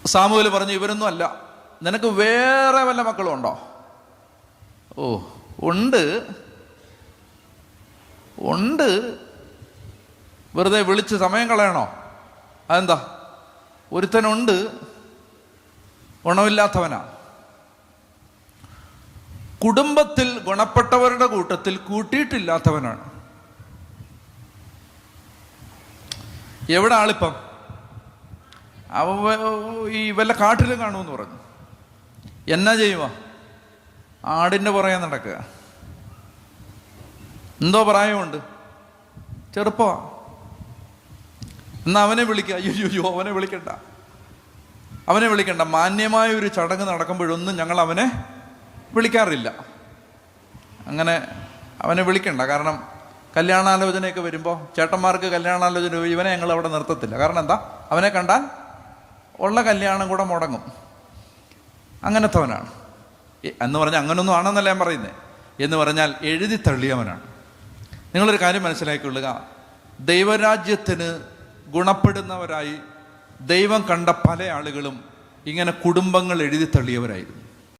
Samuel പറഞ്ഞു, ഇവരൊന്നും അല്ല, നിനക്ക് വേറെ വല്ല മക്കളും ഉണ്ടോ? ഓ, ഉണ്ട് ഉണ്ട്, വെറുതെ വിളിച്ച് സമയം കളയണോ? അതെന്താ? ഒരുത്തനുണ്ട്, ഗുണമില്ലാത്തവനാ. കുടുംബത്തിൽ ഗുണപ്പെട്ടവരുടെ കൂട്ടത്തിൽ കൂട്ടിയിട്ടില്ലാത്തവനാണ്. എവിടെ ആളിപ്പം? ഈ വല്ല കാട്ടിലും കാണുമെന്ന് പറഞ്ഞു. എന്നാ ചെയ്യുക? ആടിൻ്റെ പുറകെ നടക്കുക. എന്തോ പ്രായമുണ്ട്, ചെറുപ്പമാ. എന്നാ അവനെ വിളിക്കുക. അയ്യോ, അവനെ വിളിക്കണ്ട. മാന്യമായ ഒരു ചടങ്ങ് നടക്കുമ്പോഴൊന്നും ഞങ്ങൾ അവനെ വിളിക്കാറില്ല. അങ്ങനെ അവനെ വിളിക്കണ്ട. കാരണം കല്യാണാലോചനയൊക്കെ വരുമ്പോൾ ചേട്ടന്മാർക്ക് കല്യാണാലോചന ഇവനെ ഞങ്ങൾ അവിടെ നിർത്തത്തില്ല. കാരണം എന്താ? അവനെ കണ്ടാൽ ഉള്ള കല്യാണം കൂടെ മുടങ്ങും. അങ്ങനത്തവനാണ് എന്ന് പറഞ്ഞാൽ അങ്ങനൊന്നും ആണെന്നല്ല ഞാൻ പറയുന്നത്. എന്ന് പറഞ്ഞാൽ എഴുതി തള്ളിയവനാണ്. നിങ്ങളൊരു കാര്യം മനസ്സിലാക്കിക്കൊള്ളുക, ദൈവരാജ്യത്തിന് ഗുണപ്പെടുന്നവരായി ദൈവം കണ്ട പല ആളുകളും ഇങ്ങനെ കുടുംബങ്ങൾ എഴുതി തള്ളിയവരായിരുന്നു.